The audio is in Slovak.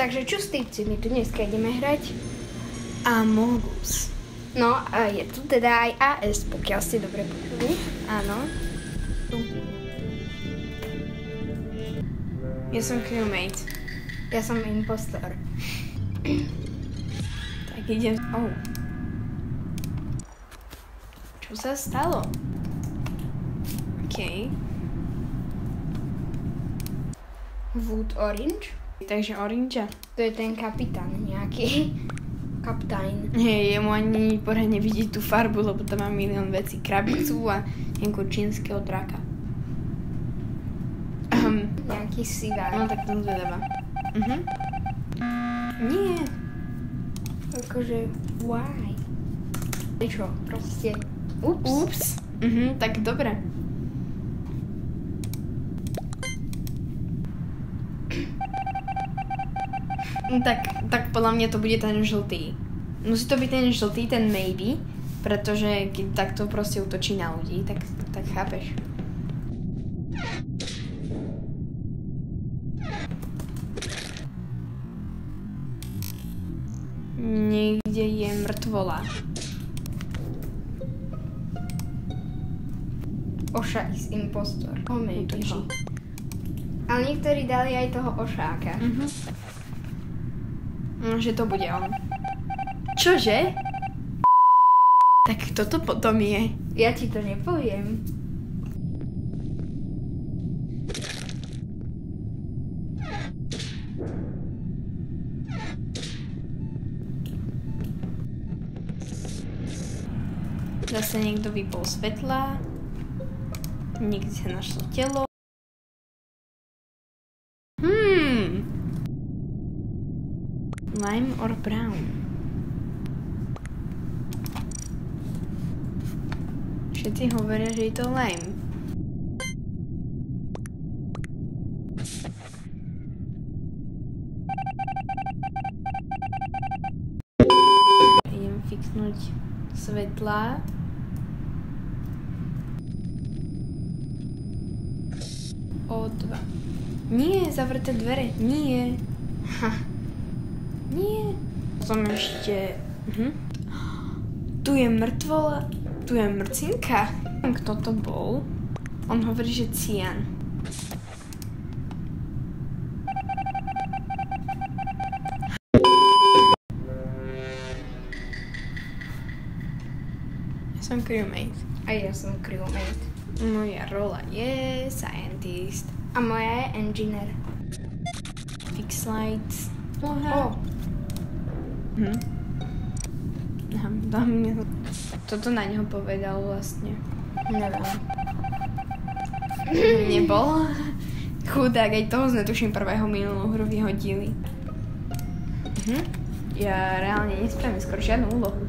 Takže čo s týpci, my tu dneska ideme hrať Among Us. No a je tu teda aj AS, pokiaľ ste dobre počuli. Áno. Tu. Ja som crewmate. Ja som impostor. Tak idem. Oh. Čo sa stalo? OK. Wood Orange. Takže Orange. To je ten kapitán nejaký. Kaptajn. Hej, jemu ani poradne vidieť tú farbu, lebo tam má milión vecí. Krabicu a nejakého čínskeho draka. Nejaký sivár. No tak to zvedavá. Nie. Akože, why? Čo? Proste, Ups. Tak dobre. Tak podľa mňa to bude ten žltý. Musí to byť ten žltý, ten maybe, pretože keď takto proste útočí na ľudí, tak chápeš. Niekde je mŕtvola. Oša is impostor. Útočí. Ale niektorí dali aj toho Ošáka. Že to bude on. Čože? Tak toto potom je. Ja ti to nepoviem. Zase niekto vypol svetla. Niekde sa našlo telo. Lime or brown? Všetci hovoria, že je to lime. Idem fixnúť svetlá. O2. Nie, zavreté dvere. Nie. Nie. Som ešte... Tu je mŕtvola. Tu je mrcinka. Kto to bol? On hovorí, že Cian. Ja som crewmate. A ja som crewmate. Moja rola je scientist. A moja je engineer. Fix lights. Toto na neho povedal vlastne. Neviem. Nebol. Chudák, aj toho sme tuším prvého minulú hru vyhodili. Ja reálne nespravím skoro žiadnu úlohu.